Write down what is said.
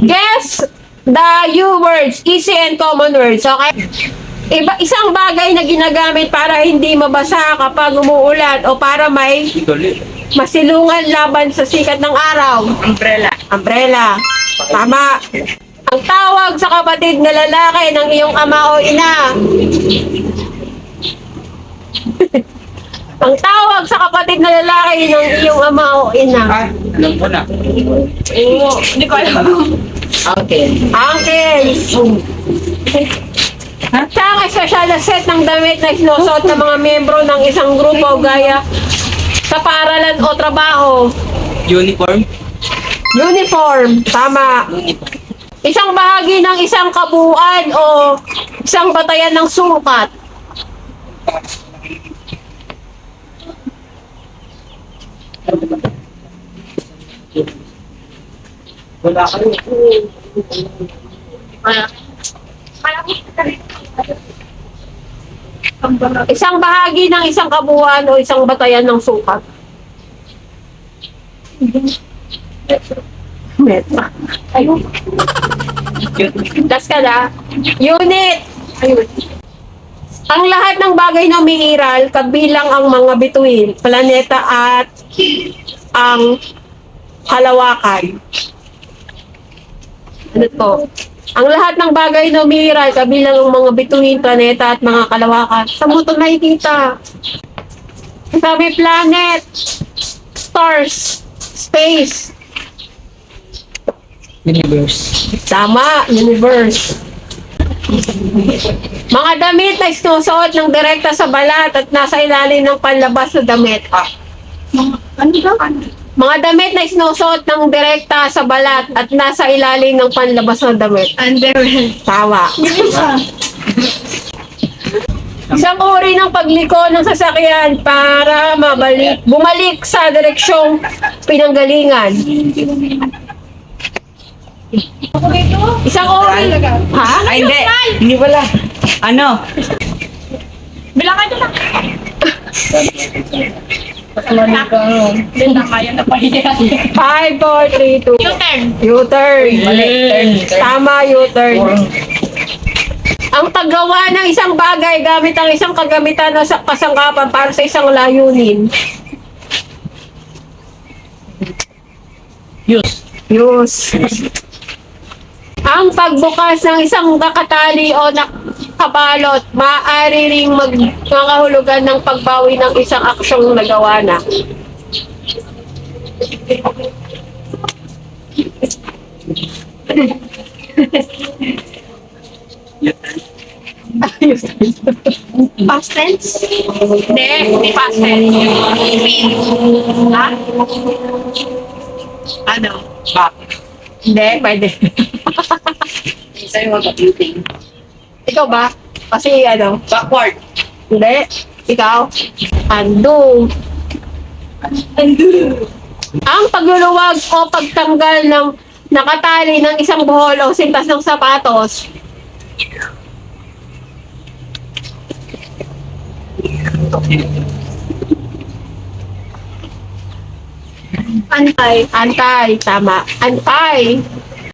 Guess the new words, easy and common words, okay? Isang bagay na ginagamit para hindi mabasa kapag umuulan o para may masilungan laban sa sikat ng araw. Umbrella. Umbrella. Tama. Ang tawag sa kapatid na lalaki ng iyong ama o ina. Ang tawag sa kapatid na lalaki ng iyong ama o ina. Alam ko na. Hindi ko alam. Okay. Uncle. Siya ang espesyal na set ng damit na sinusuot ng mga membro ng isang grupo gaya sa paaralan o trabaho. Uniform. Uniform. Tama. Isang bahagi ng isang kabuuan o isang batayan ng sukat. Wala kayo. Isang bahagi ng isang kabuuan o isang batayan ng sukat. Metra. Ayun. Das ka na. Unit. Ayun. Ang lahat ng bagay na umiiral, kabilang ang mga bituin, planeta at ang kalawakan. Ano to? Ang lahat ng bagay na umiiral, kabilang ang mga bituin, planeta at mga kalawakan. Saan mo ito nakikita? Sabi planet, stars, space. Universe. Tama, universe. Mga damit na sinusuot ng direkta sa balat at nasa ilalim ng panlabas na damit. Ano daw? Mga damit na sinusuot ng direkta sa balat at nasa ilalim ng panlabas na damit. Underwear. Tama. Isang uri ng pagliko ng sasakyan para bumalik sa direksyong pinanggalingan. Isang uri. Ha? Ay, hindi. Hindi pala. Ano? Bilangan nyo lang. Hindi kaya na pahiya. 5, 4, 3, 2. U-turn. U-turn. Turn. Tama, U-turn. Ang paggawa ng isang bagay gamit ang isang kagamitan o kasangkapan para sa isang layunin. Use. Ang pagbukas ng isang nakatali o nakabalot, maaari ring magkakahulugan ng pagbawi ng isang aksyong nagawa na. Past tense? Hindi past tense. Ha? Ano? Back. Hindi, pwede. Isa yung computing. Ikaw ba? Kasi ano? Backward. Hindi. Ikaw? Undo. Ang pagluluwag o pagtanggal ng nakatali ng isang buhol o sintas ng sapatos. Antay. Antay. Tama. Antay.